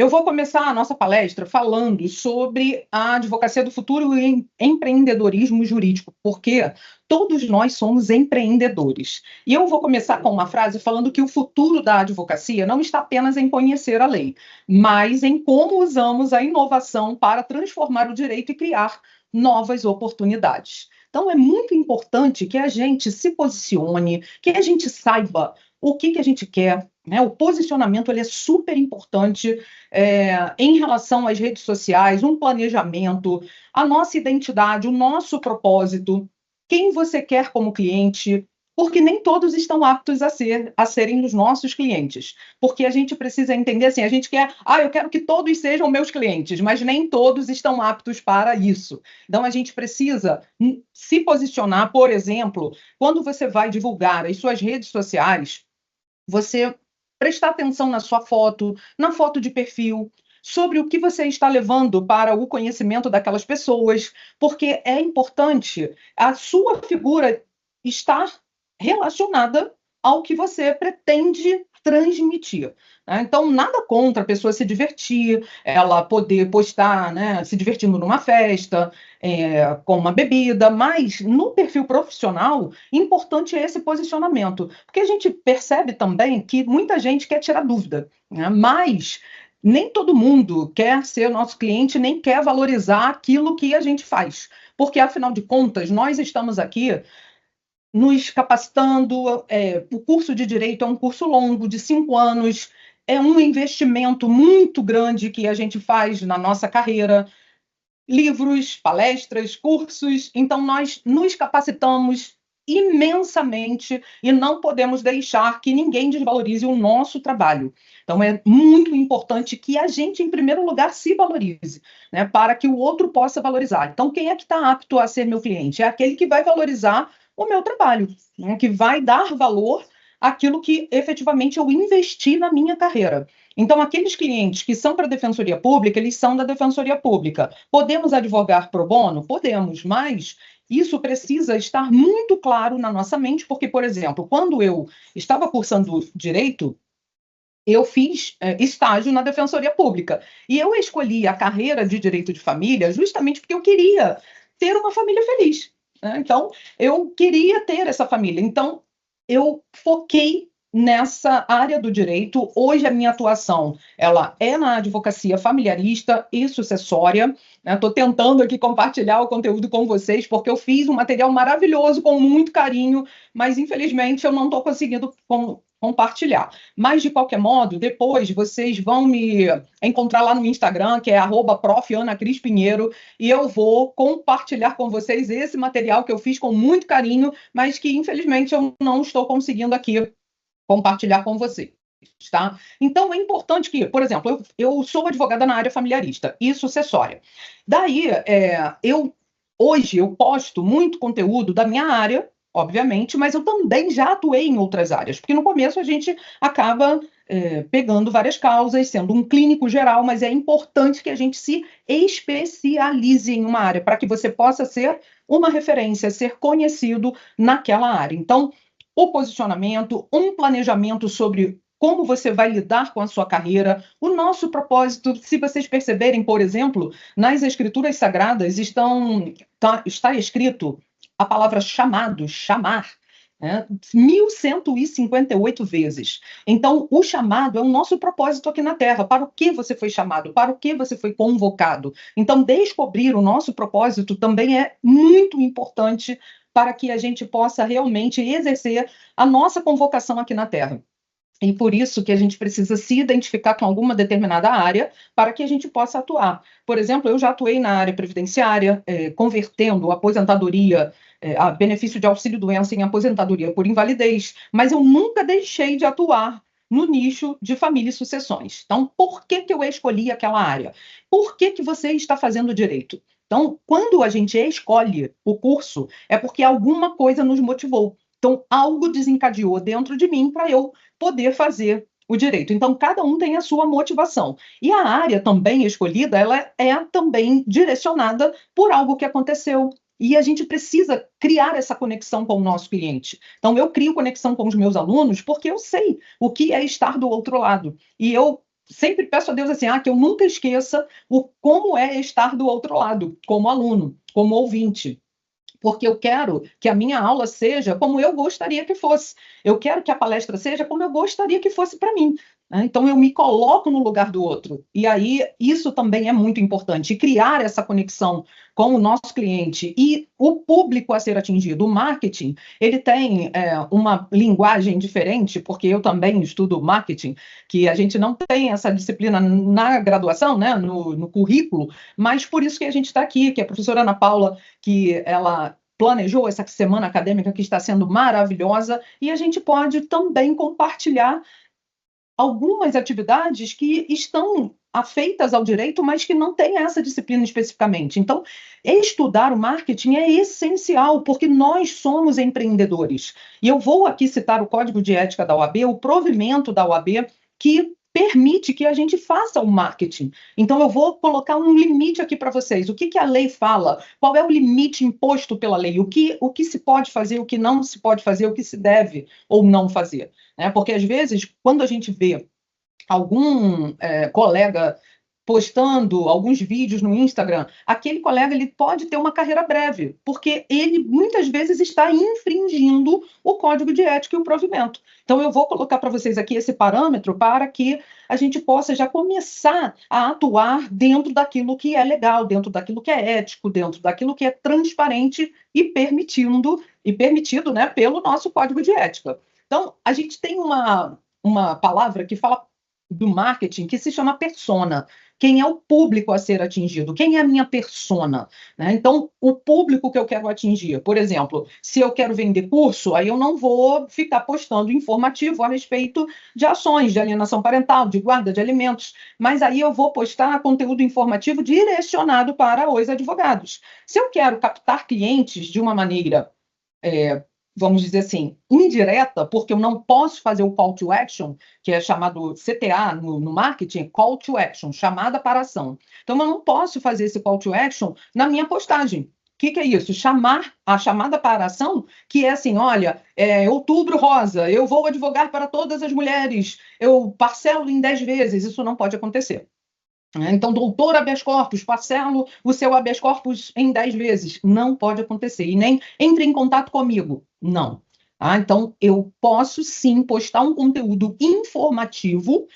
Eu vou começar a nossa palestra falando sobre a advocacia do futuro e empreendedorismo jurídico, porque todos nós somos empreendedores. E eu vou começar com uma frase falando que o futuro da advocacia não está apenas em conhecer a lei, mas em como usamos a inovação para transformar o direito e criar novas oportunidades. Então, é muito importante que a gente se posicione, que a gente saiba o que a gente quer, né? O posicionamento ele é super importante em relação às redes sociais, um planejamento, a nossa identidade, o nosso propósito, quem você quer como cliente, porque nem todos estão aptos a serem os nossos clientes. Porque a gente precisa entender assim, a gente quer, eu quero que todos sejam meus clientes, mas nem todos estão aptos para isso. Então a gente precisa se posicionar, por exemplo, quando você vai divulgar as suas redes sociais, você prestar atenção na sua foto, na foto de perfil, sobre o que você está levando para o conhecimento daquelas pessoas, porque é importante a sua figura estar relacionada ao que você pretende transmitir. Né? Então, nada contra a pessoa se divertir, ela poder postar, né, se divertindo numa festa, com uma bebida, mas no perfil profissional, importante é esse posicionamento, porque a gente percebe também que muita gente quer tirar dúvida, né? Mas nem todo mundo quer ser nosso cliente, nem quer valorizar aquilo que a gente faz, porque afinal de contas, nós estamos aqui nos capacitando. O curso de Direito é um curso longo, de 5 anos, é um investimento muito grande que a gente faz na nossa carreira, livros, palestras, cursos. Então, nós nos capacitamos imensamente e não podemos deixar que ninguém desvalorize o nosso trabalho. Então, é muito importante que a gente, em primeiro lugar, se valorize, né, para que o outro possa valorizar. Então, quem é que está apto a ser meu cliente? É aquele que vai valorizar o meu trabalho, né, que vai dar valor àquilo que efetivamente eu investi na minha carreira. Então, aqueles clientes que são para a Defensoria Pública, eles são da Defensoria Pública. Podemos advogar pro bono? Podemos, mas isso precisa estar muito claro na nossa mente, porque, por exemplo, quando eu estava cursando Direito, eu fiz estágio na Defensoria Pública. E eu escolhi a carreira de Direito de Família justamente porque eu queria ter uma família feliz, né? Então, eu queria ter essa família. Então, eu foquei nessa área do direito. Hoje a minha atuação ela é na advocacia familiarista e sucessória. Estou tentando aqui compartilhar o conteúdo com vocês, porque eu fiz um material maravilhoso com muito carinho, mas infelizmente eu não estou conseguindo compartilhar. Mas, de qualquer modo, depois vocês vão me encontrar lá no Instagram, que é @prof.ana.cris.pinheiro, e eu vou compartilhar com vocês esse material que eu fiz com muito carinho, mas que, infelizmente, eu não estou conseguindo aqui compartilhar com vocês. Tá? Então, é importante que, por exemplo, eu sou advogada na área familiarista e sucessória. Daí, hoje eu posto muito conteúdo da minha área, obviamente, mas eu também já atuei em outras áreas, porque no começo a gente acaba pegando várias causas, sendo um clínico geral, mas é importante que a gente se especialize em uma área, para que você possa ser uma referência, ser conhecido naquela área. Então, o posicionamento, um planejamento sobre como você vai lidar com a sua carreira, o nosso propósito. Se vocês perceberem, por exemplo, nas escrituras sagradas está escrito a palavra chamado, chamar, né, 1158 vezes. Então, o chamado é o nosso propósito aqui na Terra. Para o que você foi chamado? Para o que você foi convocado? Então, descobrir o nosso propósito também é muito importante para que a gente possa realmente exercer a nossa convocação aqui na Terra. E por isso que a gente precisa se identificar com alguma determinada área para que a gente possa atuar. Por exemplo, eu já atuei na área previdenciária, convertendo a aposentadoria, a benefício de auxílio-doença em aposentadoria por invalidez, mas eu nunca deixei de atuar no nicho de família e sucessões. Então, por que eu escolhi aquela área? Por que você está fazendo direito? Então, quando a gente escolhe o curso, é porque alguma coisa nos motivou. Então, algo desencadeou dentro de mim para eu poder fazer o direito. Então, cada um tem a sua motivação. E a área também escolhida, ela é também direcionada por algo que aconteceu. E a gente precisa criar essa conexão com o nosso cliente. Então, eu crio conexão com os meus alunos porque eu sei o que é estar do outro lado. E eu sempre peço a Deus assim, que eu nunca esqueça como é estar do outro lado, como aluno, como ouvinte. Porque eu quero que a minha aula seja como eu gostaria que fosse. Eu quero que a palestra seja como eu gostaria que fosse para mim. Então, eu me coloco no lugar do outro. E aí, isso também é muito importante. E criar essa conexão com o nosso cliente e o público a ser atingido. O marketing, ele tem uma linguagem diferente, porque eu também estudo marketing, que a gente não tem essa disciplina na graduação, né, no currículo, mas por isso que a gente está aqui, que a professora Ana Paula, que ela planejou essa semana acadêmica que está sendo maravilhosa, e a gente pode também compartilhar algumas atividades que estão afeitas ao direito, mas que não têm essa disciplina especificamente. Então, estudar o marketing é essencial, porque nós somos empreendedores. E eu vou aqui citar o Código de Ética da OAB, o provimento da OAB, que permite que a gente faça o marketing. Então, eu vou colocar um limite aqui para vocês. O que a lei fala? Qual é o limite imposto pela lei? O que se pode fazer, o que não se pode fazer, o que se deve ou não fazer? Porque, às vezes, quando a gente vê algum colega postando alguns vídeos no Instagram, aquele colega ele pode ter uma carreira breve, porque ele muitas vezes está infringindo o código de ética e o provimento. Então, eu vou colocar para vocês aqui esse parâmetro para que a gente possa já começar a atuar dentro daquilo que é legal, dentro daquilo que é ético, dentro daquilo que é transparente e permitido, né, pelo nosso código de ética. Então, a gente tem uma palavra que fala do marketing que se chama persona. Quem é o público a ser atingido? Quem é a minha persona? Então, o público que eu quero atingir, por exemplo, se eu quero vender curso, aí eu não vou ficar postando informativo a respeito de ações de alienação parental, de guarda de alimentos, mas aí eu vou postar conteúdo informativo direcionado para os advogados. Se eu quero captar clientes de uma maneira vamos dizer assim, indireta, porque eu não posso fazer o call to action, que é chamado CTA no marketing, call to action, chamada para ação. Então, eu não posso fazer esse call to action na minha postagem. O que é isso? Chamar a chamada para ação, que é assim, olha, outubro rosa, eu vou advogar para todas as mulheres, eu parcelo em 10 vezes, isso não pode acontecer. Então, doutor habeas corpus, parcelo o seu habeas corpus em 10 vezes. Não pode acontecer. E nem entre em contato comigo. Não. Então, eu posso sim postar um conteúdo informativo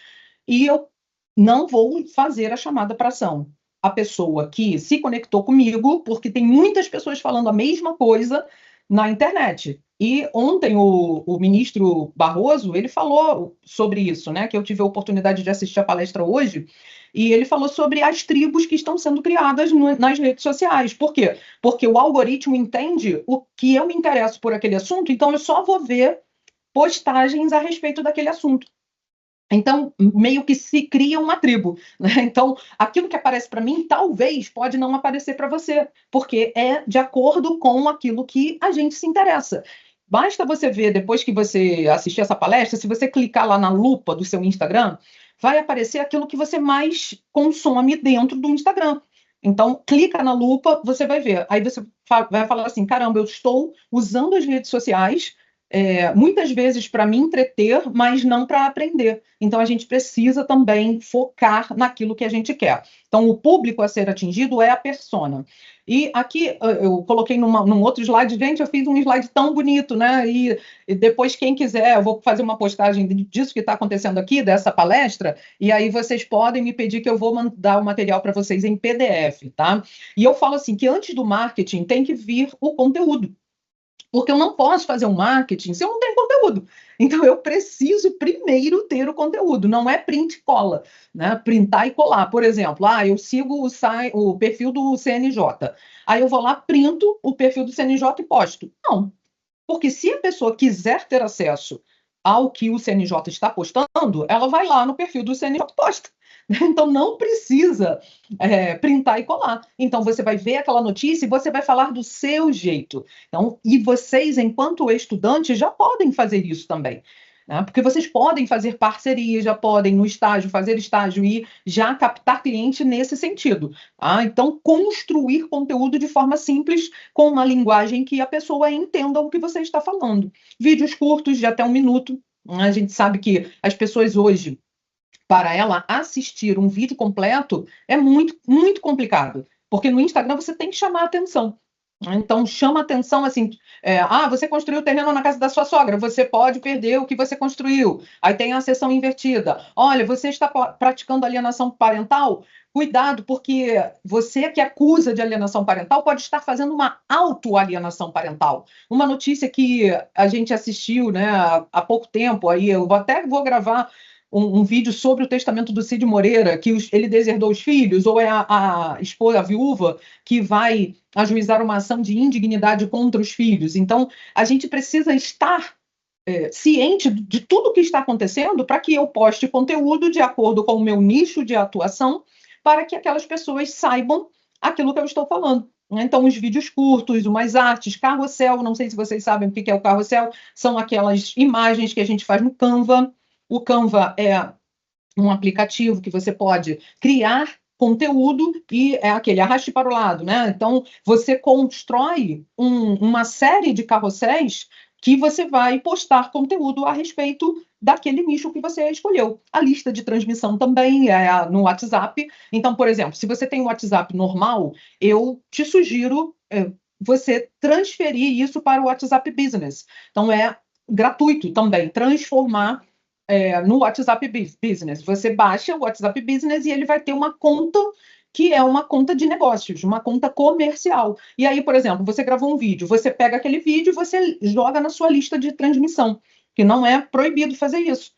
e eu não vou fazer a chamada para ação. A pessoa que se conectou comigo, porque tem muitas pessoas falando a mesma coisa na internet. E ontem o ministro Barroso, ele falou sobre isso, né? Que eu tive a oportunidade de assistir a palestra hoje, e ele falou sobre as tribos que estão sendo criadas nas redes sociais. Por quê? Porque o algoritmo entende o que eu me interesso por aquele assunto, então eu só vou ver postagens a respeito daquele assunto. Então, meio que se cria uma tribo, né? Então, aquilo que aparece para mim, talvez pode não aparecer para você, porque é de acordo com aquilo que a gente se interessa. Basta você ver, depois que você assistir essa palestra, se você clicar lá na lupa do seu Instagram, vai aparecer aquilo que você mais consome dentro do Instagram. Então, clica na lupa, você vai ver. Aí você vai falar assim, caramba, eu estou usando as redes sociais muitas vezes para me entreter, mas não para aprender. Então, a gente precisa também focar naquilo que a gente quer. Então, o público a ser atingido é a persona. E aqui eu coloquei num outro slide, gente, eu fiz um slide tão bonito, né? E depois, quem quiser, eu vou fazer uma postagem disso que está acontecendo aqui, dessa palestra, e aí vocês podem me pedir que eu vou mandar o material para vocês em PDF, tá? E eu falo assim, que antes do marketing tem que vir o conteúdo. Porque eu não posso fazer um marketing se eu não tenho conteúdo. Então, eu preciso primeiro ter o conteúdo, não é print e cola, né? Printar e colar. Por exemplo, eu sigo o perfil do CNJ. Aí eu vou lá, printo o perfil do CNJ e posto. Não, porque se a pessoa quiser ter acesso ao que o CNJ está postando, ela vai lá no perfil do CNJ e posta. Então, não precisa printar e colar. Então, você vai ver aquela notícia e você vai falar do seu jeito. Então, e vocês, enquanto estudantes, já podem fazer isso também. Né? Porque vocês podem fazer parceria, já podem, no estágio, fazer estágio e já captar cliente nesse sentido. Tá? Então, construir conteúdo de forma simples, com uma linguagem que a pessoa entenda o que você está falando. Vídeos curtos, de até 1 minuto. A gente sabe que as pessoas hoje para ela assistir um vídeo completo é muito, muito complicado, porque no Instagram você tem que chamar a atenção. Então, chama atenção assim: você construiu o terreno na casa da sua sogra, você pode perder o que você construiu. Aí tem a seção invertida. Olha, você está praticando alienação parental? Cuidado, porque você que acusa de alienação parental pode estar fazendo uma autoalienação parental. Uma notícia que a gente assistiu, né, há pouco tempo, aí eu até vou gravar um vídeo sobre o testamento do Cid Moreira, que ele deserdou os filhos, ou é a esposa, a viúva, que vai ajuizar uma ação de indignidade contra os filhos. Então, a gente precisa estar ciente de tudo o que está acontecendo para que eu poste conteúdo de acordo com o meu nicho de atuação, para que aquelas pessoas saibam aquilo que eu estou falando. Então, os vídeos curtos, umas artes, carrossel, não sei se vocês sabem o que é o carrossel, são aquelas imagens que a gente faz no Canva. O Canva é um aplicativo que você pode criar conteúdo e é aquele arraste para o lado, né? Então, você constrói uma série de carrosséis que você vai postar conteúdo a respeito daquele nicho que você escolheu. A lista de transmissão também é no WhatsApp. Então, por exemplo, se você tem um WhatsApp normal, eu te sugiro você transferir isso para o WhatsApp Business. Então, é gratuito também, transformar no WhatsApp Business. Você baixa o WhatsApp Business e ele vai ter uma conta que é uma conta de negócios, uma conta comercial. E aí, por exemplo, você gravou um vídeo, você pega aquele vídeo e você joga na sua lista de transmissão, que não é proibido fazer isso.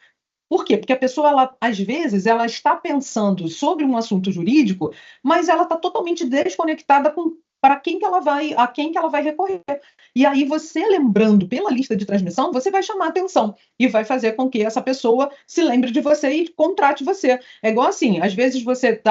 Por quê? Porque a pessoa, às vezes, ela está pensando sobre um assunto jurídico, mas ela está totalmente desconectada com para quem que ela vai, a quem que ela vai recorrer. E aí, você lembrando pela lista de transmissão, você vai chamar a atenção e vai fazer com que essa pessoa se lembre de você e contrate você. É igual assim, às vezes você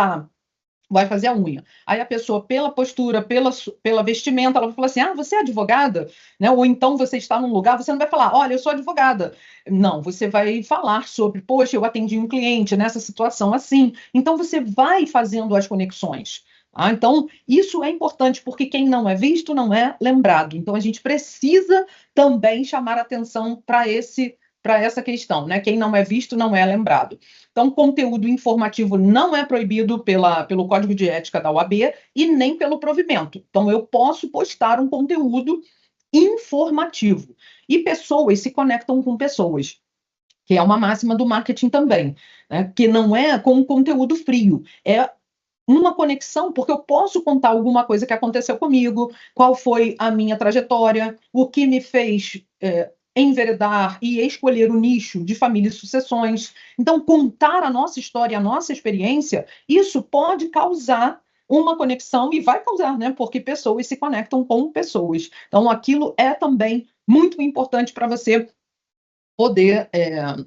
vai fazer a unha. Aí a pessoa, pela postura, pela vestimenta, ela vai falar assim: você é advogada? Né? Ou então você está num lugar, você não vai falar: olha, eu sou advogada. Não, você vai falar sobre: poxa, eu atendi um cliente nessa situação assim. Então você vai fazendo as conexões. Então, isso é importante, porque quem não é visto não é lembrado. Então, a gente precisa também chamar atenção para essa questão, né? Quem não é visto não é lembrado. Então, conteúdo informativo não é proibido pelo Código de Ética da OAB e nem pelo provimento. Então, eu posso postar um conteúdo informativo. E pessoas se conectam com pessoas, que é uma máxima do marketing também, né? Que não é com conteúdo frio, é uma conexão, porque eu posso contar alguma coisa que aconteceu comigo, qual foi a minha trajetória, o que me fez enveredar e escolher o nicho de família e sucessões. Então, contar a nossa história, a nossa experiência, isso pode causar uma conexão e vai causar, né? Porque pessoas se conectam com pessoas. Então, aquilo é também muito importante para você poder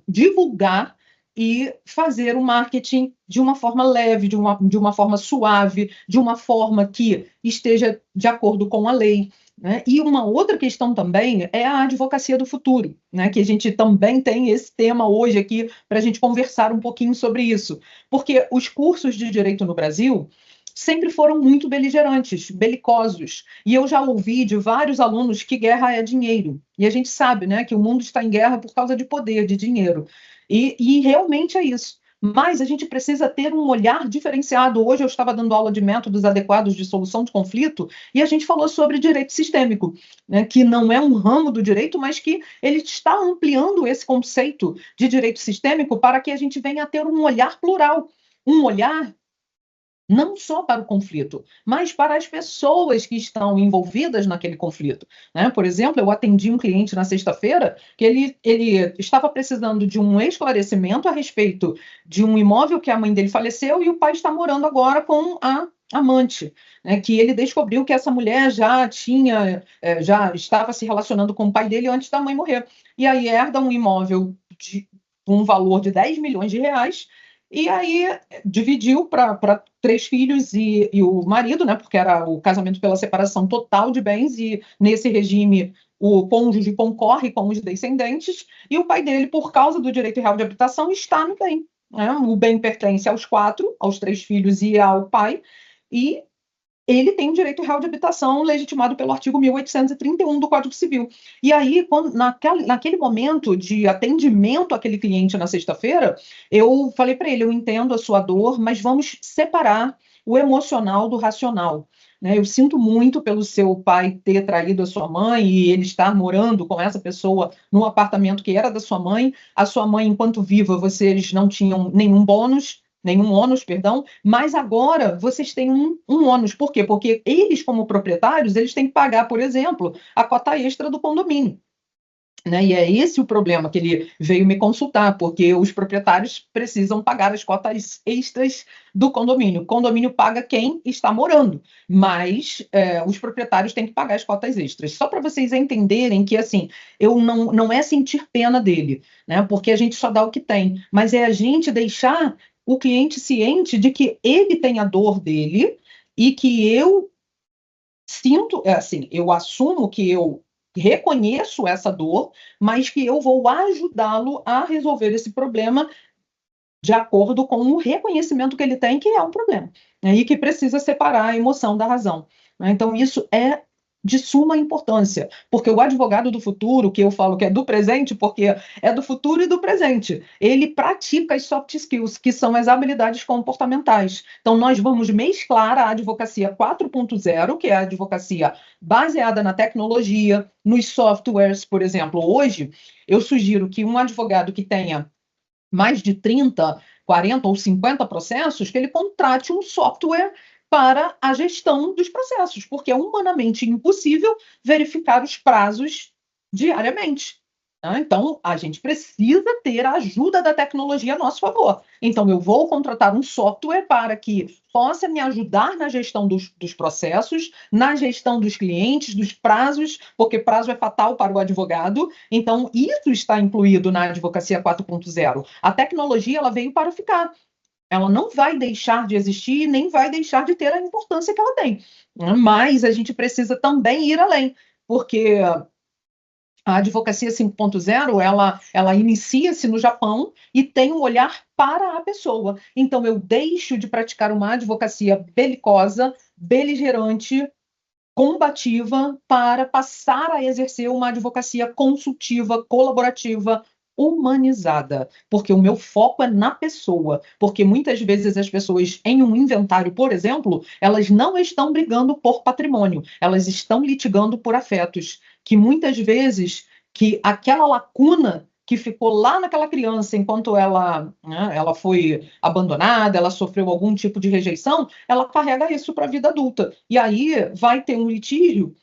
divulgar e fazer o marketing de uma forma leve, de uma forma suave, de uma forma que esteja de acordo com a lei. Né? E uma outra questão também é a advocacia do futuro, né? Que a gente também tem esse tema hoje aqui para a gente conversar um pouquinho sobre isso. Porque os cursos de direito no Brasil sempre foram muito beligerantes, belicosos. E eu já ouvi de vários alunos que guerra é dinheiro. E a gente sabe, né, que o mundo está em guerra por causa de poder, de dinheiro. E realmente é isso. Mas a gente precisa ter um olhar diferenciado. Hoje eu estava dando aula de métodos adequados de solução de conflito e a gente falou sobre direito sistêmico, né, que não é um ramo do direito, mas que ele está ampliando esse conceito de direito sistêmico para que a gente venha a ter um olhar plural, um olhar não só para o conflito, mas para as pessoas que estão envolvidas naquele conflito. Né? Por exemplo, eu atendi um cliente na sexta-feira que ele estava precisando de um esclarecimento a respeito de um imóvel que a mãe dele faleceu e o pai está morando agora com a amante, né? Que ele descobriu que essa mulher já estava se relacionando com o pai dele antes da mãe morrer. E aí herda um imóvel de um valor de 10 milhões de reais e aí dividiu para 3 filhos e o marido, né? Porque era o casamento pela separação total de bens, e nesse regime o cônjuge concorre com os descendentes, e o pai dele, por causa do direito real de habitação, está no bem. Né? O bem pertence aos 4, aos 3 filhos e ao pai, e ele tem um direito real de habitação legitimado pelo artigo 1831 do Código Civil. E aí, naquele momento de atendimento àquele cliente na sexta-feira, eu falei para ele, eu entendo a sua dor, mas vamos separar o emocional do racional. Né? Eu sinto muito pelo seu pai ter traído a sua mãe e ele estar morando com essa pessoa num apartamento que era da sua mãe. A sua mãe, enquanto viva, vocês não tinham nenhum ônus, perdão, mas agora vocês têm um ônus. Por quê? Porque eles, como proprietários, eles têm que pagar, por exemplo, a cota extra do condomínio. Né? E é esse o problema que ele veio me consultar, porque os proprietários precisam pagar as cotas extras do condomínio. O condomínio paga quem está morando, mas os proprietários têm que pagar as cotas extras. Só para vocês entenderem que, assim, eu não é sentir pena dele, né? Porque a gente só dá o que tem, mas é a gente deixar o cliente ciente de que ele tem a dor dele e que eu sinto, assim, eu assumo que eu reconheço essa dor, mas que eu vou ajudá-lo a resolver esse problema de acordo com o reconhecimento que ele tem, que é um problema, né, e que precisa separar a emoção da razão. Né? Então, isso é de suma importância, porque o advogado do futuro, que eu falo que é do presente, porque é do futuro e do presente, ele pratica as soft skills, que são as habilidades comportamentais. Então, nós vamos mesclar a advocacia 4.0, que é a advocacia baseada na tecnologia, nos softwares, por exemplo. Hoje, eu sugiro que um advogado que tenha mais de 30, 40 ou 50 processos, que ele contrate um software para a gestão dos processos, porque é humanamente impossível verificar os prazos diariamente. Né? Então, a gente precisa ter a ajuda da tecnologia a nosso favor. Então, eu vou contratar um software para que possa me ajudar na gestão dos processos, na gestão dos clientes, dos prazos, porque prazo é fatal para o advogado. Então, isso está incluído na Advocacia 4.0. A tecnologia ela veio para ficar. Ela não vai deixar de existir, nem vai deixar de ter a importância que ela tem. Mas a gente precisa também ir além, porque a advocacia 5.0, ela inicia-se no Japão e tem um olhar para a pessoa. Então, eu deixo de praticar uma advocacia belicosa, beligerante, combativa, para passar a exercer uma advocacia consultiva, colaborativa, humanizada, porque o meu foco é na pessoa, porque muitas vezes as pessoas em um inventário, por exemplo, elas não estão brigando por patrimônio, elas estão litigando por afetos, que muitas vezes que aquela lacuna que ficou lá naquela criança enquanto ela foi abandonada, ela sofreu algum tipo de rejeição, ela carrega isso para a vida adulta. E aí vai ter um litígio,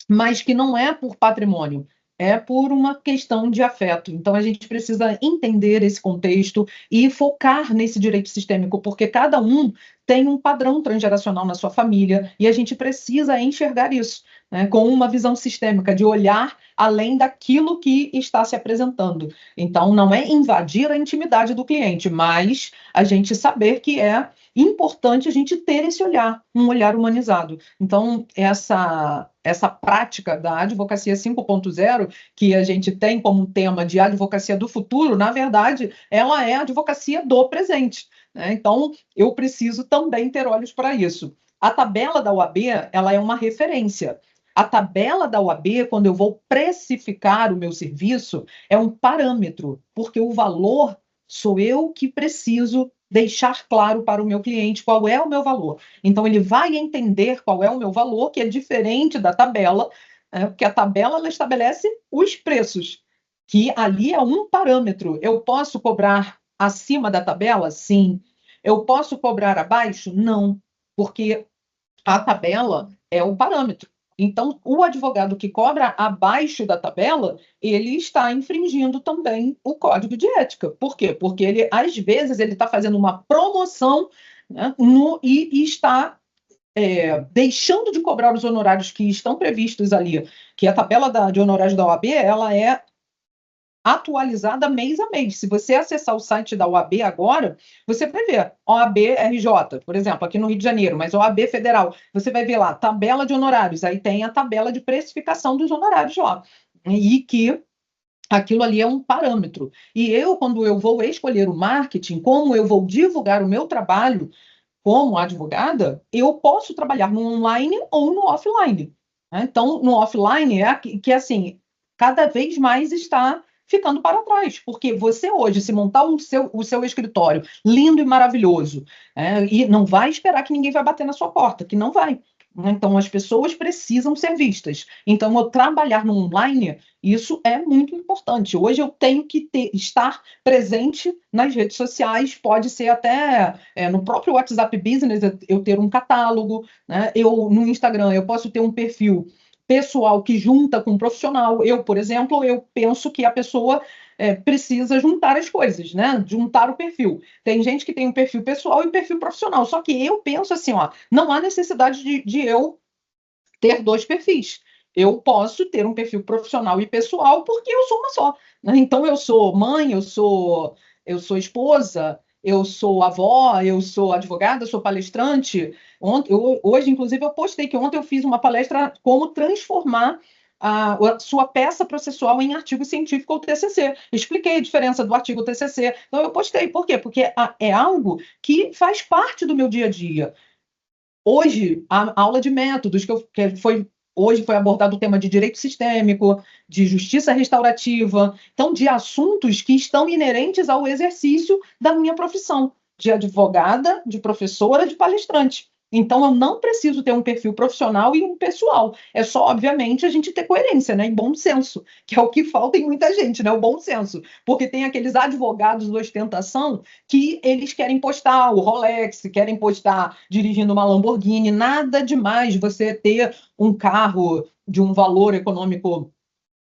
mas que não é por patrimônio, é por uma questão de afeto. Então, a gente precisa entender esse contexto e focar nesse direito sistêmico, porque cada um tem um padrão transgeracional na sua família e a gente precisa enxergar isso, né, com uma visão sistêmica, de olhar além daquilo que está se apresentando. Então, não é invadir a intimidade do cliente, mas a gente saber que é importante a gente ter esse olhar, um olhar humanizado. Então, essa prática da advocacia 5.0, que a gente tem como tema de advocacia do futuro, na verdade, ela é a advocacia do presente. Né? Então, eu preciso também ter olhos para isso. A tabela da OAB, ela é uma referência. A tabela da OAB, quando eu vou precificar o meu serviço, é um parâmetro, porque o valor sou eu que preciso deixar claro para o meu cliente qual é o meu valor. Então, ele vai entender qual é o meu valor, que é diferente da tabela, né? Porque a tabela ela estabelece os preços, que ali é um parâmetro. Eu posso cobrar acima da tabela? Sim. Eu posso cobrar abaixo? Não, porque a tabela é o parâmetro. Então, o advogado que cobra abaixo da tabela, ele está infringindo também o código de ética. Por quê? Porque ele, às vezes, ele está fazendo uma promoção, né, e está deixando de cobrar os honorários que estão previstos ali, que a tabela de honorários da OAB, ela é atualizada mês a mês. Se você acessar o site da OAB agora, você vai ver OAB RJ, por exemplo, aqui no Rio de Janeiro, mas OAB Federal, você vai ver lá, tabela de honorários, aí tem a tabela de precificação dos honorários lá. E que aquilo ali é um parâmetro. E eu, quando eu vou escolher o marketing, como eu vou divulgar o meu trabalho, como advogada, eu posso trabalhar no online ou no offline, né? Então, no offline assim, cada vez mais está ficando para trás, porque você hoje, se montar o seu escritório lindo e maravilhoso, e não vai esperar que ninguém vai bater na sua porta, que não vai. Então, as pessoas precisam ser vistas. Então, eu trabalhar no online, isso é muito importante. Hoje eu tenho que estar presente nas redes sociais, pode ser até no próprio WhatsApp Business eu ter um catálogo, né? No Instagram eu posso ter um perfil pessoal que junta com um profissional. Eu, por exemplo, eu penso que a pessoa precisa juntar as coisas, né? Juntar o perfil. Tem gente que tem um perfil pessoal e um perfil profissional. Só que eu penso assim, ó, não há necessidade de eu ter dois perfis. Eu posso ter um perfil profissional e pessoal porque eu sou uma só, né? Então eu sou mãe, eu sou esposa, eu sou avó, eu sou advogada, eu sou palestrante. Hoje, inclusive, eu postei que ontem eu fiz uma palestra como transformar a sua peça processual em artigo científico ou TCC. Expliquei a diferença do artigo TCC. Então eu postei. Por quê? Porque é algo que faz parte do meu dia a dia. Hoje, a aula de métodos hoje foi abordado o tema de direito sistêmico, de justiça restaurativa, então de assuntos que estão inerentes ao exercício da minha profissão, de advogada, de professora, de palestrante. Então, eu não preciso ter um perfil profissional e um pessoal. É só, obviamente, a gente ter coerência, né? E bom senso, que é o que falta em muita gente, né? O bom senso. Porque tem aqueles advogados de ostentação que eles querem postar o Rolex, querem postar dirigindo uma Lamborghini, nada demais você ter um carro de um valor econômico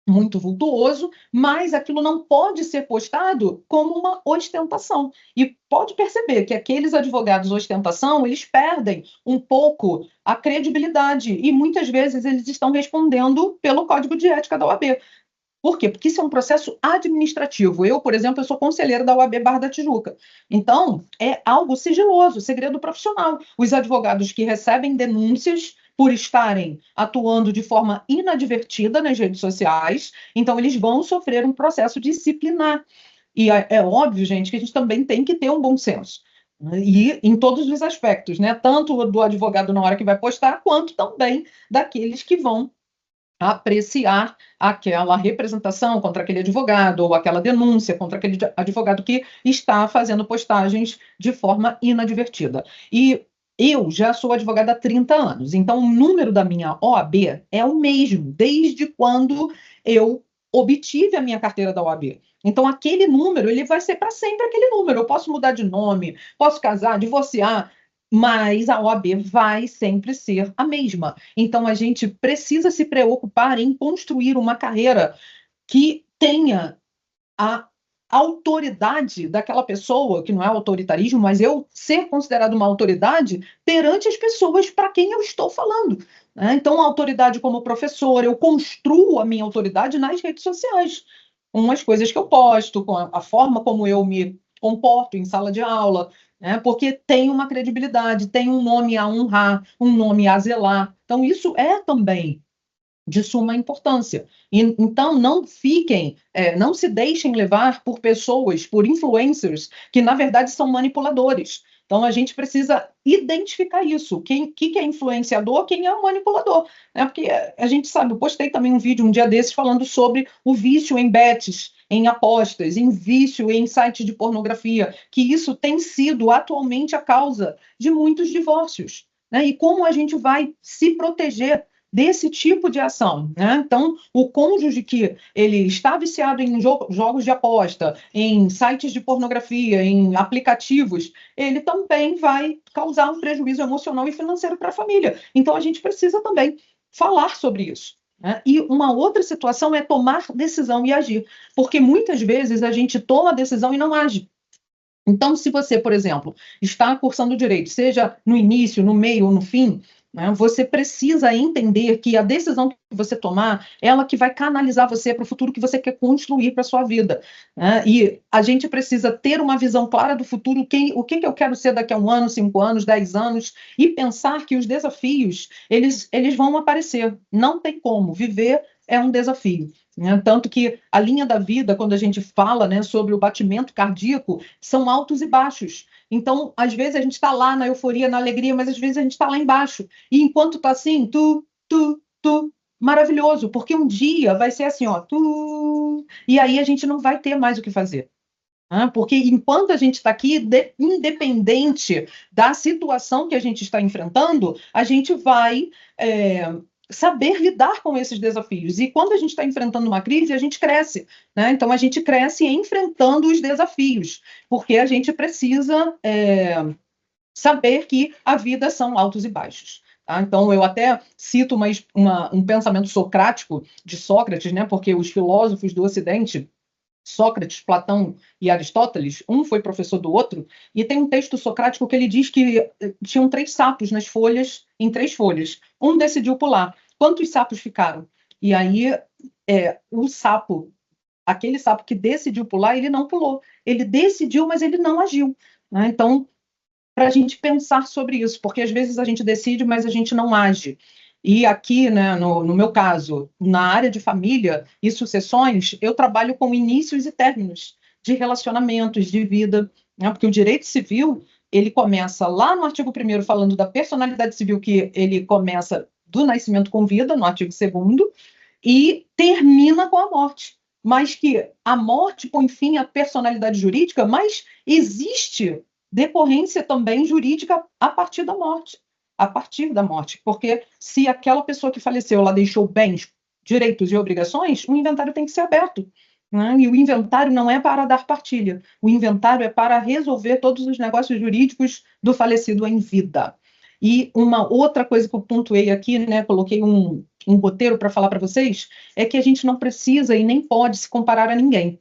muito vultuoso, mas aquilo não pode ser postado como uma ostentação. E pode perceber que aqueles advogados ostentação, eles perdem um pouco a credibilidade e muitas vezes eles estão respondendo pelo Código de Ética da OAB. Por quê? Porque isso é um processo administrativo. Eu, por exemplo, eu sou conselheira da OAB Barra da Tijuca. Então, é algo sigiloso, segredo profissional. Os advogados que recebem denúncias por estarem atuando de forma inadvertida nas redes sociais, então eles vão sofrer um processo disciplinar. E é óbvio, gente, que a gente também tem que ter um bom senso. E em todos os aspectos, né? Tanto do advogado na hora que vai postar, quanto também daqueles que vão apreciar aquela representação contra aquele advogado ou aquela denúncia contra aquele advogado que está fazendo postagens de forma inadvertida. E eu já sou advogada há 30 anos, então o número da minha OAB é o mesmo desde quando eu obtive a minha carteira da OAB. Então aquele número, ele vai ser para sempre aquele número. Eu posso mudar de nome, posso casar, divorciar, mas a OAB vai sempre ser a mesma. Então, a gente precisa se preocupar em construir uma carreira que tenha a autoridade daquela pessoa, que não é autoritarismo, mas eu ser considerado uma autoridade perante as pessoas para quem eu estou falando, né? Então, a autoridade como professor, eu construo a minha autoridade nas redes sociais, com as coisas que eu posto, com a forma como eu me comporto em sala de aula, né? Porque tem uma credibilidade, tem um nome a honrar, um nome a zelar. Então, isso é também de suma importância. Então, não se deixem levar por pessoas, por influencers, que na verdade são manipuladores. Então, a gente precisa identificar isso. Que é influenciador, quem é o manipulador. Né? Porque a gente sabe, eu postei também um vídeo um dia desses falando sobre o vício em bets, em apostas, em vício em sites de pornografia, que isso tem sido atualmente a causa de muitos divórcios. Né? E como a gente vai se proteger desse tipo de ação, né? Então, o cônjuge que ele está viciado em jogos de aposta, em sites de pornografia, em aplicativos, ele também vai causar um prejuízo emocional e financeiro para a família. Então, a gente precisa também falar sobre isso. Né? E uma outra situação é tomar decisão e agir, porque muitas vezes a gente toma decisão e não age. Então, se você, por exemplo, está cursando direito, seja no início, no meio ou no fim, né, você precisa entender que a decisão que você tomar, ela que vai canalizar você para o futuro que você quer construir para a sua vida. Né? E a gente precisa ter uma visão clara do futuro, o que eu quero ser daqui a 1 ano, 5 anos, 10 anos, e pensar que os desafios, eles vão aparecer. Não tem como. Viver é um desafio. né? Tanto que a linha da vida, quando a gente fala, né, sobre o batimento cardíaco, são altos e baixos. Então, às vezes a gente está lá na euforia, na alegria, mas às vezes a gente está lá embaixo. E enquanto está assim, maravilhoso, porque um dia vai ser assim, ó, e aí a gente não vai ter mais o que fazer. Né? Porque enquanto a gente está aqui, independente da situação que a gente está enfrentando, a gente vai saber lidar com esses desafios. E quando a gente está enfrentando uma crise, a gente cresce. Né? Então, a gente cresce enfrentando os desafios, porque a gente precisa saber que a vida são altos e baixos. Tá? Então, eu até cito um pensamento socrático de Sócrates, né? Porque os filósofos do Ocidente, Sócrates, Platão e Aristóteles, um foi professor do outro, e tem um texto socrático que ele diz que tinham 3 sapos nas folhas, em 3 folhas. Um decidiu pular. Quantos sapos ficaram? E aí, o sapo, aquele sapo que decidiu pular, ele não pulou. Ele decidiu, mas ele não agiu. Né? Então, para a gente pensar sobre isso, porque às vezes a gente decide, mas a gente não age. E aqui, né, no meu caso, na área de família e sucessões, eu trabalho com inícios e términos de relacionamentos, de vida, né, porque o direito civil, ele começa lá no artigo 1º falando da personalidade civil, que ele começa do nascimento com vida, no artigo 2º, e termina com a morte. Mas que a morte põe fim à personalidade jurídica, mas existe decorrência também jurídica a partir da morte. A partir da morte. Porque se aquela pessoa que faleceu, ela deixou bens, direitos e obrigações, o inventário tem que ser aberto. Né? E o inventário não é para dar partilha. O inventário é para resolver todos os negócios jurídicos do falecido em vida. E uma outra coisa que eu pontuei aqui, né, coloquei um roteiro para falar para vocês, é que a gente não precisa e nem pode se comparar a ninguém.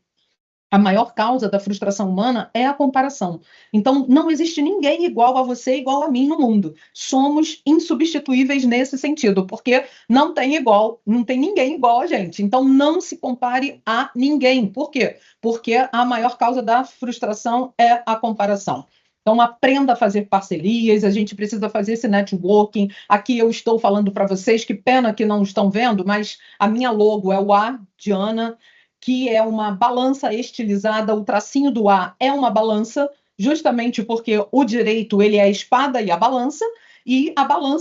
A maior causa da frustração humana é a comparação. Então, não existe ninguém igual a você, igual a mim no mundo. Somos insubstituíveis nesse sentido, porque não tem igual, não tem ninguém igual a gente. Então, não se compare a ninguém. Por quê? Porque a maior causa da frustração é a comparação. Então, aprenda a fazer parcerias, a gente precisa fazer esse networking. Aqui eu estou falando para vocês, que pena que não estão vendo, mas a minha logo é o A de Ana, que é uma balança estilizada, o tracinho do A é uma balança, justamente porque o direito ele é a espada e a balança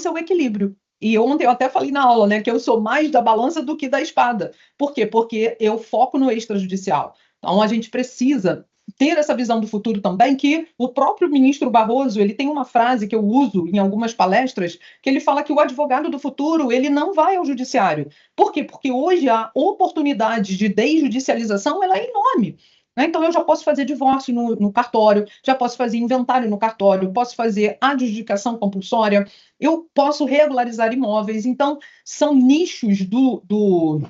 é o equilíbrio. E ontem eu até falei na aula, né, que eu sou mais da balança do que da espada. Por quê? Porque eu foco no extrajudicial. Então a gente precisa ter essa visão do futuro também, que o próprio ministro Barroso, ele tem uma frase que eu uso em algumas palestras, que ele fala que o advogado do futuro, ele não vai ao judiciário. Por quê? Porque hoje a oportunidade de desjudicialização, ela é enorme. Né? Então, eu já posso fazer divórcio no cartório, já posso fazer inventário no cartório, posso fazer adjudicação compulsória, eu posso regularizar imóveis. Então, são nichos do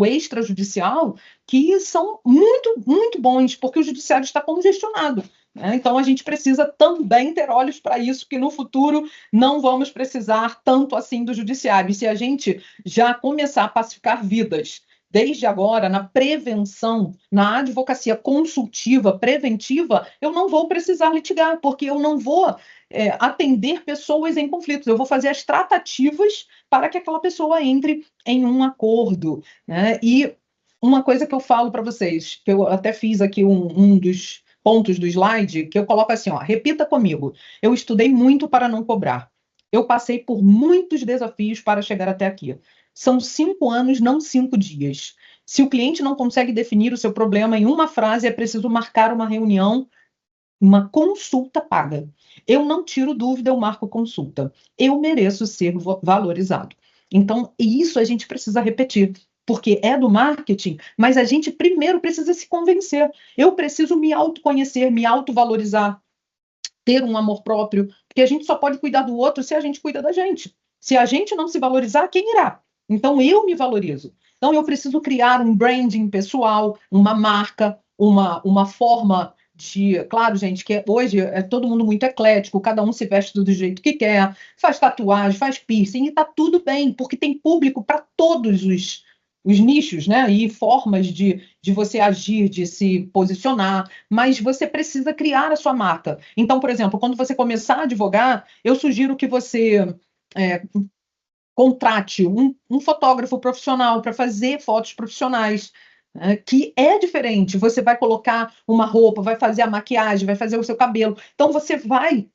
extrajudicial que são muito, muito bons, porque o judiciário está congestionado. Né? Então, a gente precisa também ter olhos para isso, que no futuro não vamos precisar tanto assim do judiciário. E se a gente já começar a pacificar vidas desde agora, na prevenção, na advocacia consultiva, preventiva, eu não vou precisar litigar, porque eu não vou atender pessoas em conflitos, eu vou fazer as tratativas para que aquela pessoa entre em um acordo. Né? E uma coisa que eu falo para vocês, que eu até fiz aqui um dos pontos do slide, que eu coloco assim, ó, repita comigo. Eu estudei muito para não cobrar. Eu passei por muitos desafios para chegar até aqui. São 5 anos, não 5 dias. Se o cliente não consegue definir o seu problema em uma frase, é preciso marcar uma reunião, uma consulta paga. Eu não tiro dúvida, eu marco consulta. Eu mereço ser valorizado. Então, isso a gente precisa repetir, porque é do marketing, mas a gente primeiro precisa se convencer. Eu preciso me autoconhecer, me autovalorizar, ter um amor próprio, porque a gente só pode cuidar do outro se a gente cuida da gente. Se a gente não se valorizar, quem irá? Então, eu me valorizo. Então, eu preciso criar um branding pessoal, uma marca, uma forma de... Claro, gente, que hoje é todo mundo muito eclético, cada um se veste do jeito que quer, faz tatuagem, faz piercing, e está tudo bem, porque tem público para todos os nichos, né? E formas de você agir, de se posicionar, mas você precisa criar a sua marca. Então, por exemplo, quando você começar a advogar, eu sugiro que você contrate um fotógrafo profissional para fazer fotos profissionais, que é diferente. Você vai colocar uma roupa, vai fazer a maquiagem, vai fazer o seu cabelo. Então, você vai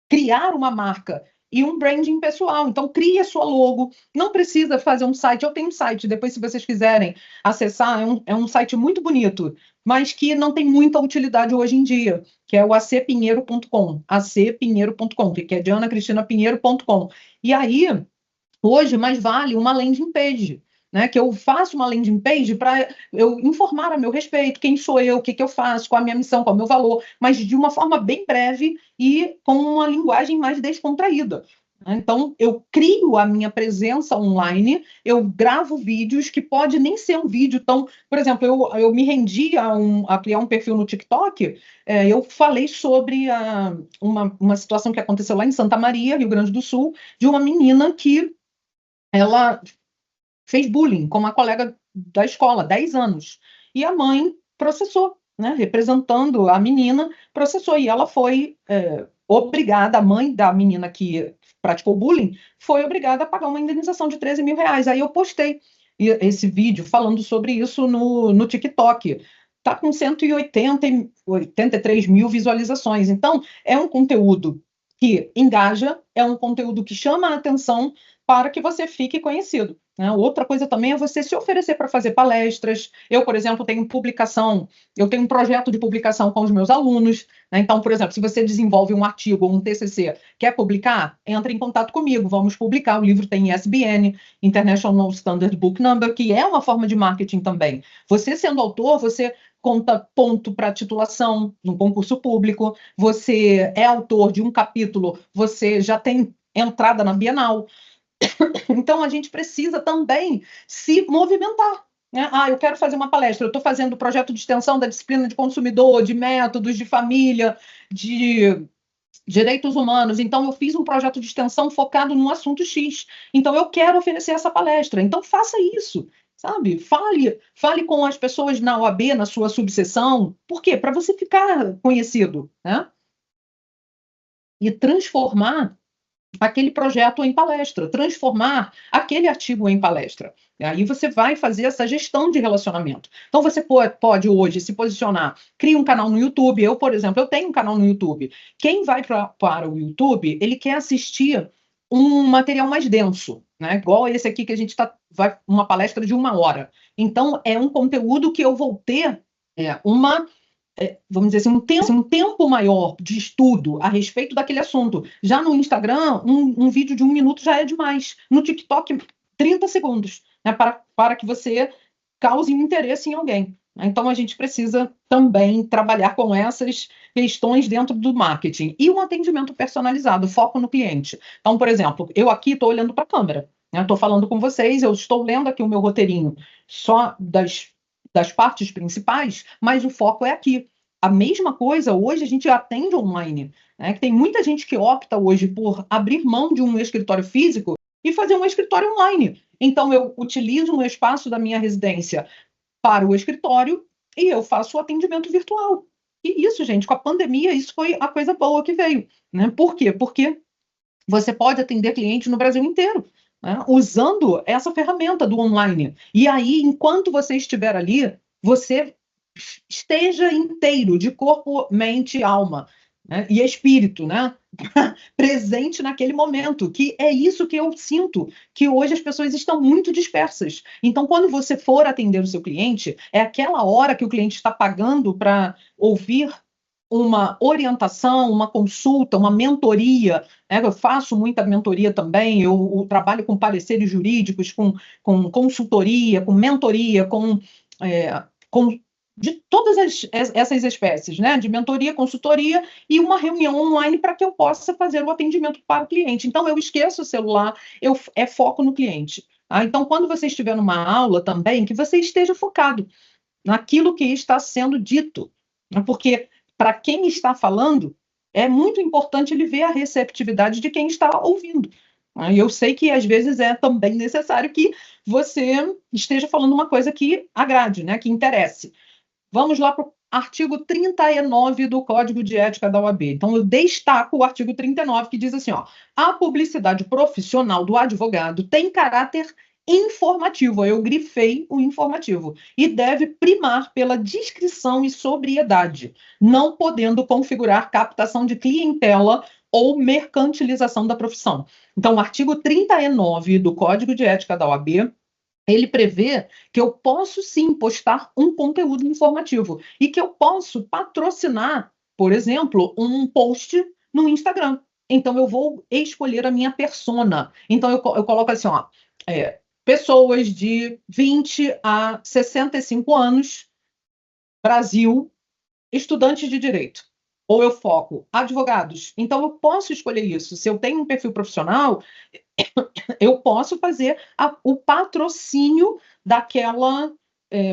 criar uma marca e um branding pessoal. Então, crie a sua logo. Não precisa fazer um site. Eu tenho um site, depois, se vocês quiserem acessar, é um site muito bonito, mas que não tem muita utilidade hoje em dia, que é o acpinheiro.com, acpinheiro.com, que é dianacristinapinheiro.com. E aí, hoje, mais vale uma landing page, né? Que eu faço uma landing page para eu informar a meu respeito, quem sou eu, o que, que eu faço, qual a minha missão, qual é o meu valor, mas de uma forma bem breve e com uma linguagem mais descontraída. Então, eu crio a minha presença online, eu gravo vídeos que pode nem ser um vídeo tão... Por exemplo, eu me rendi a criar um perfil no TikTok, eu falei sobre uma situação que aconteceu lá em Santa Maria, Rio Grande do Sul, de uma menina que ela fez bullying com uma colega da escola, 10 anos. E a mãe processou, né, representando a menina, processou. E ela foi obrigada, a mãe da menina que praticou bullying, foi obrigada a pagar uma indenização de 13 mil reais. Aí eu postei esse vídeo falando sobre isso no TikTok. Está com 183 mil visualizações. Então, é um conteúdo que engaja, é um conteúdo que chama a atenção para que você fique conhecido. Né? Outra coisa também é você se oferecer para fazer palestras. Eu, por exemplo, tenho publicação, eu tenho um projeto de publicação com os meus alunos. Né? Então, por exemplo, se você desenvolve um artigo ou um TCC, quer publicar, entre em contato comigo, vamos publicar. O livro tem ISBN, International Standard Book Number, que é uma forma de marketing também. Você sendo autor, você conta ponto para titulação no concurso público, você é autor de um capítulo, você já tem entrada na Bienal. Então, a gente precisa também se movimentar. Né? Eu quero fazer uma palestra, eu estou fazendo o projeto de extensão da disciplina de consumidor, de métodos, de família, de direitos humanos. Então, eu fiz um projeto de extensão focado num assunto X. Então, eu quero oferecer essa palestra. Então, faça isso. Sabe? Fale com as pessoas na OAB, na sua subseção. Por quê? Para você ficar conhecido, né? E transformar aquele projeto em palestra, transformar aquele artigo em palestra. E aí você vai fazer essa gestão de relacionamento. Então você pode hoje se posicionar, cria um canal no YouTube. Eu, por exemplo, eu tenho um canal no YouTube. Quem vai para o YouTube, ele quer assistir um material mais denso, né? Igual esse aqui que a gente vai uma palestra de 1 hora. Então é um conteúdo que eu vou ter vamos dizer assim, um tempo maior de estudo a respeito daquele assunto. Já no Instagram, um vídeo de 1 minuto já é demais. No TikTok, 30 segundos, né, para que você cause interesse em alguém. Então, a gente precisa também trabalhar com essas questões dentro do marketing. E um atendimento personalizado, foco no cliente. Então, por exemplo, eu aqui estou olhando para a câmera, estou falando com vocês, eu estou lendo aqui o meu roteirinho só das partes principais, mas o foco é aqui. A mesma coisa, hoje a gente atende online, né? Que tem muita gente que opta hoje por abrir mão de um escritório físico e fazer um escritório online. Então, eu utilizo um espaço da minha residência para o escritório e eu faço o atendimento virtual. E isso, gente, com a pandemia, isso foi a coisa boa que veio. Né? Por quê? Porque você pode atender clientes no Brasil inteiro, né? Usando essa ferramenta do online. E aí, enquanto você estiver ali, você esteja inteiro, de corpo, mente e alma, né? E espírito, né? Presente naquele momento, que é isso que eu sinto, que hoje as pessoas estão muito dispersas. Então, quando você for atender o seu cliente, é aquela hora que o cliente está pagando para ouvir uma orientação, uma consulta, uma mentoria. Né? Eu faço muita mentoria também, eu trabalho com pareceres jurídicos, com consultoria, com mentoria, com de todas essas espécies, né? De mentoria, consultoria e uma reunião online para que eu possa fazer o atendimento para o cliente. Então, eu esqueço o celular, é foco no cliente. Tá? Então, quando você estiver numa aula também, que você esteja focado naquilo que está sendo dito. Né? Porque, para quem está falando, é muito importante ele ver a receptividade de quem está ouvindo. E eu sei que, às vezes, é também necessário que você esteja falando uma coisa que agrade, né? Que interesse. Vamos lá para artigo 39 do Código de Ética da OAB. Então, eu destaco o artigo 39, que diz assim, ó, a publicidade profissional do advogado tem caráter informativo, eu grifei o informativo, e deve primar pela discrição e sobriedade, não podendo configurar captação de clientela ou mercantilização da profissão. Então, o artigo 39 do Código de Ética da OAB, ele prevê que eu posso sim postar um conteúdo informativo e que eu posso patrocinar, por exemplo, um post no Instagram. Então, eu vou escolher a minha persona. Então, eu coloco assim, ó, pessoas de 20 a 65 anos, Brasil, estudantes de direito. Ou eu foco advogados. Então, eu posso escolher isso. Se eu tenho um perfil profissional, eu posso fazer o patrocínio daquela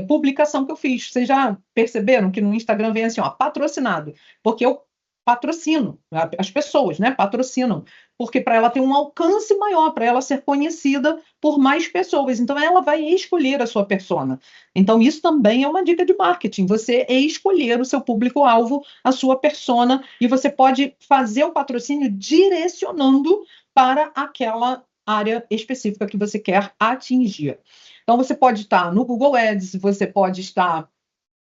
publicação que eu fiz. Vocês já perceberam que no Instagram vem assim, ó, patrocinado, porque eu patrocino, as pessoas, né, patrocinam, porque para ela ter um alcance maior, para ela ser conhecida por mais pessoas. Então, ela vai escolher a sua persona. Então, isso também é uma dica de marketing. Você escolher o seu público-alvo, a sua persona, e você pode fazer o patrocínio direcionando para aquela área específica que você quer atingir. Então, você pode estar no Google Ads, você pode estar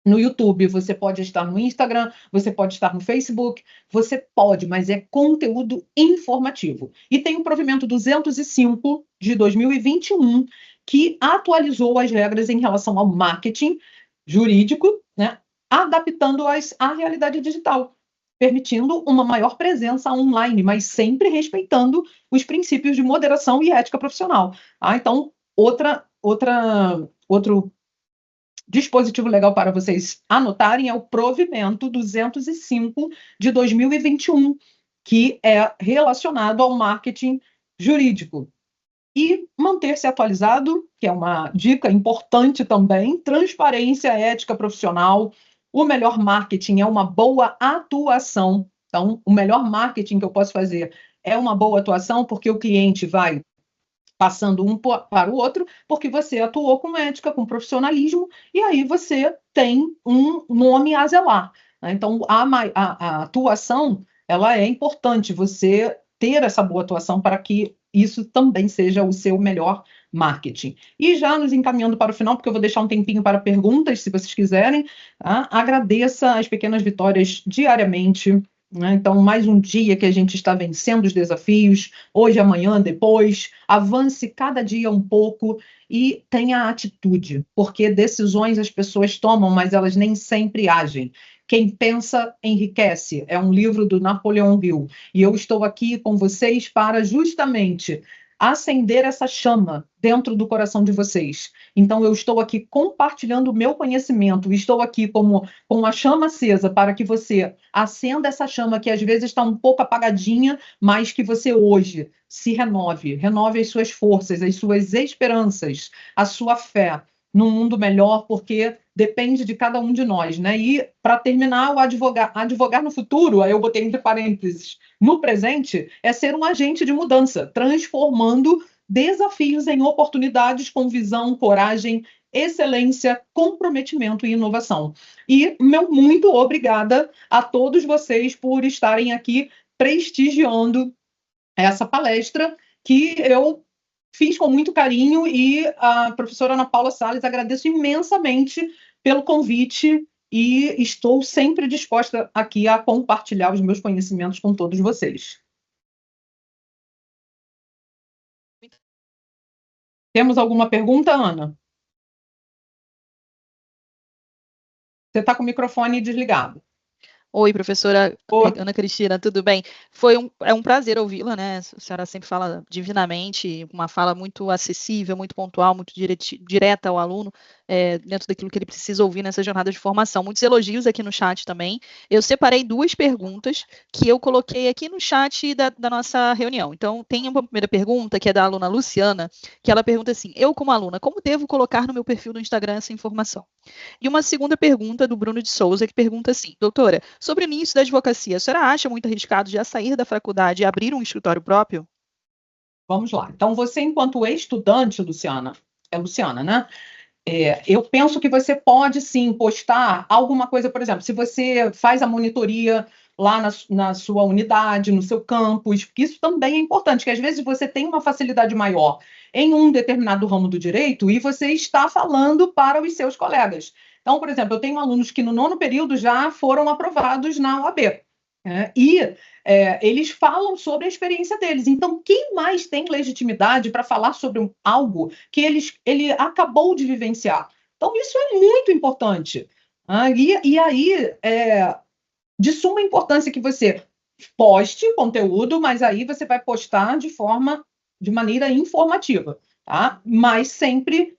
no YouTube, você pode estar no Instagram, você pode estar no Facebook, você pode, mas é conteúdo informativo. E tem o provimento 205 de 2021, que atualizou as regras em relação ao marketing jurídico, né, adaptando-as à realidade digital, permitindo uma maior presença online, mas sempre respeitando os princípios de moderação e ética profissional. Então, outro dispositivo legal para vocês anotarem é o provimento 205 de 2021, que é relacionado ao marketing jurídico. E manter-se atualizado, que é uma dica importante também, transparência, ética profissional. O melhor marketing é uma boa atuação. Então, o melhor marketing que eu posso fazer é uma boa atuação, porque o cliente vai passando um para o outro, porque você atuou com ética, com profissionalismo, e aí você tem um nome a zelar. Né? Então, a atuação, ela é importante, você ter essa boa atuação para que isso também seja o seu melhor marketing. E já nos encaminhando para o final, porque eu vou deixar um tempinho para perguntas, se vocês quiserem, tá? Agradeça as pequenas vitórias diariamente, né? Então, mais um dia que a gente está vencendo os desafios, hoje, amanhã, depois, avance cada dia um pouco e tenha atitude, porque decisões as pessoas tomam, mas elas nem sempre agem. Quem pensa enriquece, é um livro do Napoleão Hill, e eu estou aqui com vocês para justamente acender essa chama dentro do coração de vocês. Então, eu estou aqui compartilhando o meu conhecimento, estou aqui com a chama acesa para que você acenda essa chama que às vezes está um pouco apagadinha, mas que você hoje se renove as suas forças, as suas esperanças, a sua fé num mundo melhor, porque depende de cada um de nós, né? E para terminar, o advogar no futuro, aí eu botei entre parênteses, no presente, é ser um agente de mudança, transformando desafios em oportunidades com visão, coragem, excelência, comprometimento e inovação. E meu muito obrigada a todos vocês por estarem aqui prestigiando essa palestra que eu fiz com muito carinho, e a professora Ana Paula Salles, agradeço imensamente pelo convite e estou sempre disposta aqui a compartilhar os meus conhecimentos com todos vocês. Temos alguma pergunta, Ana? Você está com o microfone desligado. Oi, professora Ana Cristina, tudo bem? É um prazer ouvi-la, né? A senhora sempre fala divinamente, uma fala muito acessível, muito pontual, muito direta ao aluno, dentro daquilo que ele precisa ouvir nessa jornada de formação. Muitos elogios aqui no chat também. Eu separei 2 perguntas que eu coloquei aqui no chat da nossa reunião. Então, tem uma primeira pergunta, que é da aluna Luciana, que ela pergunta assim: eu, como aluna, como devo colocar no meu perfil do Instagram essa informação? E uma segunda pergunta do Bruno de Souza, que pergunta assim: doutora, sobre o início da advocacia, a senhora acha muito arriscado já sair da faculdade e abrir um escritório próprio? Vamos lá. Então, você, enquanto estudante, Luciana, é Luciana, né? Eu penso que você pode, sim, postar alguma coisa, por exemplo, se você faz a monitoria lá na sua unidade, no seu campus, porque isso também é importante, que às vezes você tem uma facilidade maior em um determinado ramo do direito e você está falando para os seus colegas. Então, por exemplo, eu tenho alunos que no 9º período já foram aprovados na OAB, eles falam sobre a experiência deles. Então, quem mais tem legitimidade para falar sobre algo que ele acabou de vivenciar? Então, isso é muito importante. E aí, de suma importância que você poste o conteúdo, mas aí você vai postar de maneira informativa, tá? Mas sempre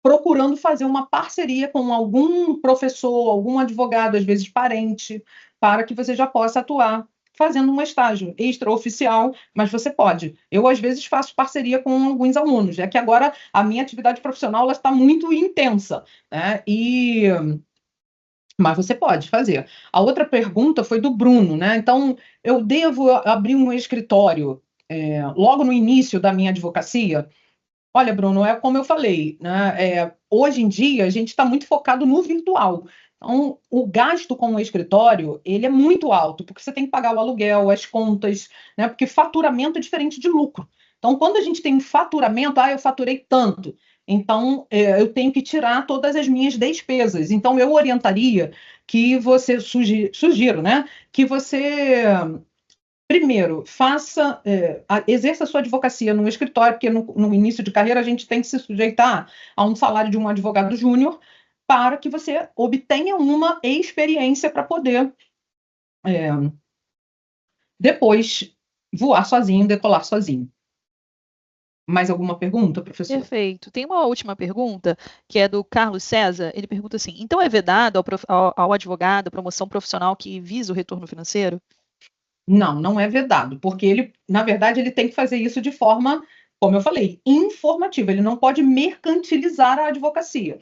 procurando fazer uma parceria com algum professor, algum advogado, às vezes parente, para que você já possa atuar fazendo um estágio extraoficial, mas você pode. Eu, às vezes, faço parceria com alguns alunos, que agora a minha atividade profissional está muito intensa, né? Mas você pode fazer. A outra pergunta foi do Bruno, né? Então, eu devo abrir um escritório logo no início da minha advocacia? Olha, Bruno, é como eu falei, né? Hoje em dia a gente está muito focado no virtual. Então, o gasto com o escritório ele é muito alto, porque você tem que pagar o aluguel, as contas, né? Porque faturamento é diferente de lucro. Então, quando a gente tem um faturamento, eu faturei tanto. Então, eu tenho que tirar todas as minhas despesas. Então, eu orientaria que você sugiro, né? Que você primeiro, exerça a sua advocacia no escritório, porque no início de carreira a gente tem que se sujeitar a um salário de um advogado júnior para que você obtenha uma experiência para poder depois voar sozinho, decolar sozinho. Mais alguma pergunta, professor? Perfeito. Tem uma última pergunta, que é do Carlos César. Ele pergunta assim: então é vedado ao advogado a promoção profissional que visa o retorno financeiro? Não, não é vedado, porque ele, na verdade, ele tem que fazer isso de forma, como eu falei, informativa. Ele não pode mercantilizar a advocacia.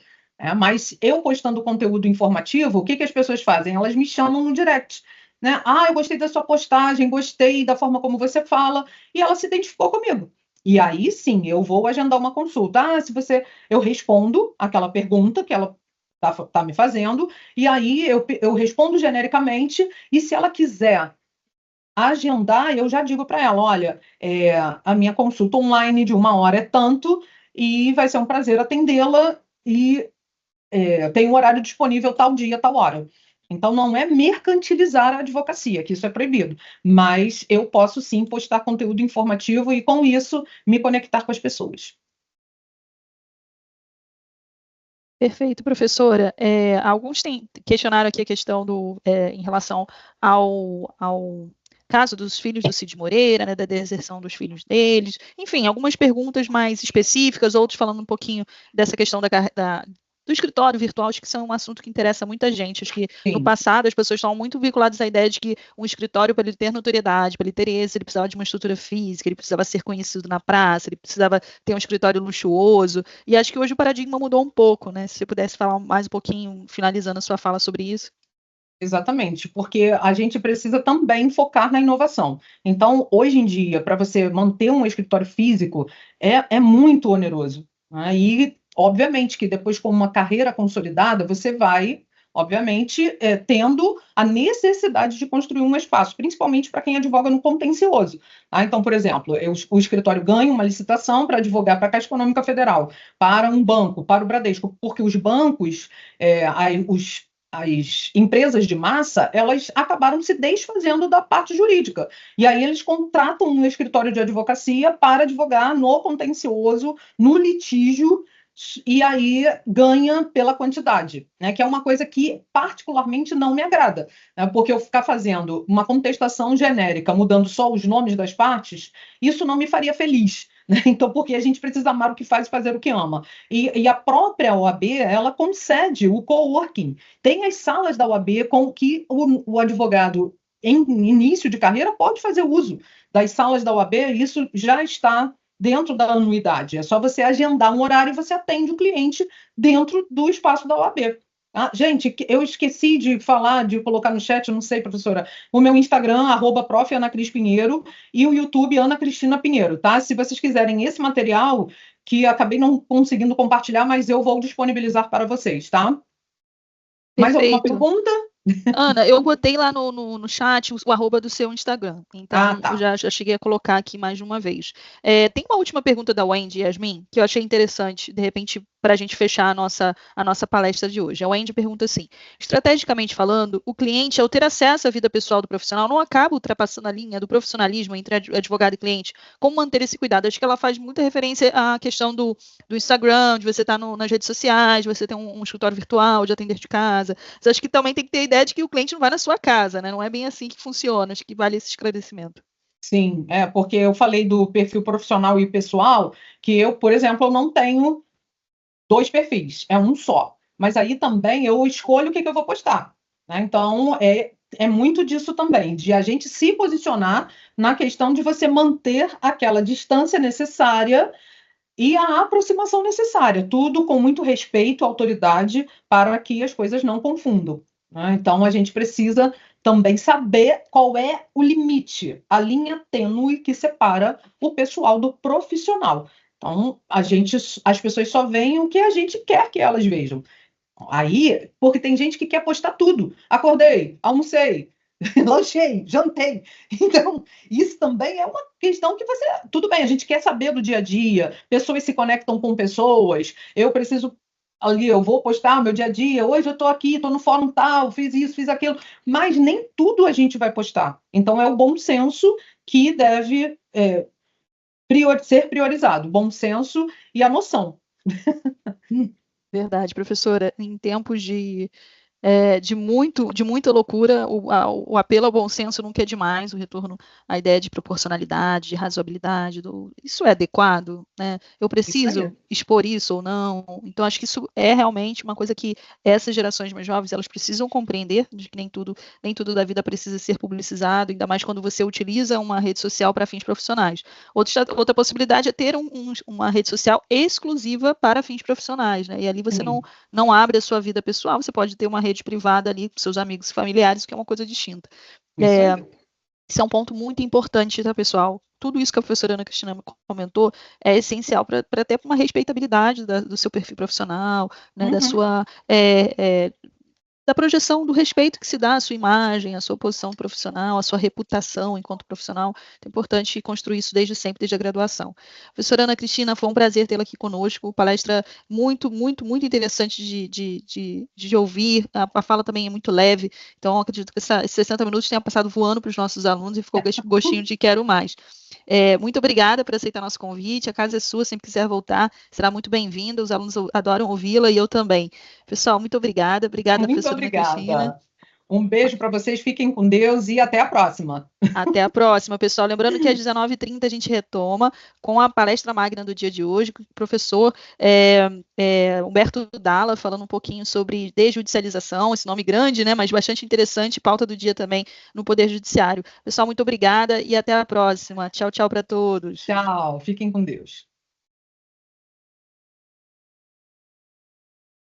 Mas eu postando conteúdo informativo, o que as pessoas fazem? Elas me chamam no direct, né? Eu gostei da sua postagem, gostei da forma como você fala, e ela se identificou comigo. E aí sim, eu vou agendar uma consulta. Eu respondo aquela pergunta que ela tá me fazendo, e aí eu respondo genericamente, e se ela quiser agendar, eu já digo para ela, olha, a minha consulta online de 1 hora é tanto, e vai ser um prazer atendê-la, e tem um horário disponível tal dia, tal hora. Então, não é mercantilizar a advocacia, que isso é proibido, mas eu posso sim postar conteúdo informativo e, com isso, me conectar com as pessoas. Perfeito, professora. Alguns questionaram aqui a questão em relação ao caso dos filhos do Cid Moreira, né, da deserção dos filhos deles. Enfim, algumas perguntas mais específicas, outros falando um pouquinho dessa questão do escritório virtual, acho que isso é um assunto que interessa muita gente. Acho que no passado as pessoas estavam muito vinculadas à ideia de que um escritório, para ele ter notoriedade, para ele ter êxito, ele precisava de uma estrutura física, ele precisava ser conhecido na praça, ele precisava ter um escritório luxuoso, e acho que hoje o paradigma mudou um pouco, né? Se você pudesse falar mais um pouquinho, finalizando a sua fala sobre isso. Exatamente, porque a gente precisa também focar na inovação. Então, hoje em dia, para você manter um escritório físico, é muito oneroso, né? E, obviamente, que depois, com uma carreira consolidada, você vai, obviamente, tendo a necessidade de construir um espaço, principalmente para quem advoga no contencioso. Então, por exemplo, o escritório ganha uma licitação para advogar para a Caixa Econômica Federal, para um banco, para o Bradesco, porque os bancos, as empresas de massa, elas acabaram se desfazendo da parte jurídica. E aí eles contratam um escritório de advocacia para advogar no contencioso, no litígio, e aí ganha pela quantidade, né? Que é uma coisa que particularmente não me agrada, né? Porque eu ficar fazendo uma contestação genérica, mudando só os nomes das partes, isso não me faria feliz. Então, porque a gente precisa amar o que faz e fazer o que ama. E a própria OAB, ela concede o coworking. Tem as salas da OAB com que o advogado, em início de carreira, pode fazer uso das salas da OAB, isso já está dentro da anuidade. É só você agendar um horário e você atende o cliente dentro do espaço da OAB. Ah, gente, eu esqueci de falar, de colocar no chat, não sei, professora, o meu Instagram, @prof. Ana Cris Pinheiro, e o YouTube, Ana Cristina Pinheiro, tá? Se vocês quiserem esse material, que acabei não conseguindo compartilhar, mas eu vou disponibilizar para vocês, tá? Mais alguma Perfeito. pergunta? Ana, eu botei lá no chat o arroba do seu Instagram, então tá. eu já cheguei a colocar aqui mais de uma vez. Tem uma última pergunta da Wendy, Yasmin, que eu achei interessante, de repente, para a gente fechar a nossa palestra de hoje. A Wendy pergunta assim: estrategicamente falando, o cliente, ao ter acesso à vida pessoal do profissional, não acaba ultrapassando a linha do profissionalismo entre advogado e cliente? Como manter esse cuidado? Acho que ela faz muita referência à questão do Instagram, de você estar nas redes sociais, de você ter um escritório virtual, de atender de casa. Mas acho que também tem que ter a ideia de que o cliente não vai na sua casa, né? Não é bem assim que funciona. Acho que vale esse esclarecimento. Sim, porque eu falei do perfil profissional e pessoal, que eu, por exemplo, eu não tenho 2 perfis, é um só. Mas aí também eu escolho o que eu vou postar, né? Então, é muito disso também, de a gente se posicionar na questão de você manter aquela distância necessária e a aproximação necessária, tudo com muito respeito, autoridade, para que as coisas não confundam, né? Então, a gente precisa também saber qual é o limite, a linha tênue que separa o pessoal do profissional. Então, as pessoas só veem o que a gente quer que elas vejam. Aí, porque tem gente que quer postar tudo. Acordei, almocei, lanchei, jantei. Então, isso também é uma questão que você. Tudo bem, a gente quer saber do dia a dia, pessoas se conectam com pessoas, eu preciso. Ali, eu vou postar o meu dia a dia. Hoje eu estou aqui, estou no fórum tal, fiz isso, fiz aquilo. Mas nem tudo a gente vai postar. Então, é o bom senso que deve ser priorizado. Bom senso e a noção. Verdade, professora. Em tempos de muita loucura, o apelo ao bom senso nunca é demais, o retorno à ideia de proporcionalidade, de razoabilidade, isso é adequado, né? Eu preciso expor isso ou não? Então, acho que isso é realmente uma coisa que essas gerações mais jovens, elas precisam compreender, de que nem tudo da vida precisa ser publicizado, ainda mais quando você utiliza uma rede social para fins profissionais. Outra possibilidade é ter uma rede social exclusiva para fins profissionais, né? E ali você não abre a sua vida pessoal, você pode ter uma rede privada ali com seus amigos e familiares, que é uma coisa distinta. Isso é um ponto muito importante, tá, pessoal? Tudo isso que a professora Ana Cristina comentou é essencial para ter uma respeitabilidade do seu perfil profissional, né, da projeção do respeito que se dá à sua imagem, à sua posição profissional, à sua reputação enquanto profissional. É importante construir isso desde sempre, desde a graduação. Professora Ana Cristina, foi um prazer tê-la aqui conosco, palestra muito, muito, muito interessante de ouvir, a fala também é muito leve, então acredito que esses 60 minutos tenha passado voando para os nossos alunos e ficou gostinho de quero mais. Muito obrigada por aceitar nosso convite, a casa é sua, sempre quiser voltar, será muito bem-vinda, os alunos adoram ouvi-la e eu também. Pessoal, muito obrigada, professora Ana Cristina. Um beijo para vocês, fiquem com Deus e até a próxima. Até a próxima, pessoal. Lembrando que às 19h30 a gente retoma com a palestra magna do dia de hoje, com o professor Humberto Dalla, falando um pouquinho sobre desjudicialização, esse nome grande, né, mas bastante interessante, pauta do dia também no Poder Judiciário. Pessoal, muito obrigada e até a próxima. Tchau, tchau para todos. Tchau, fiquem com Deus.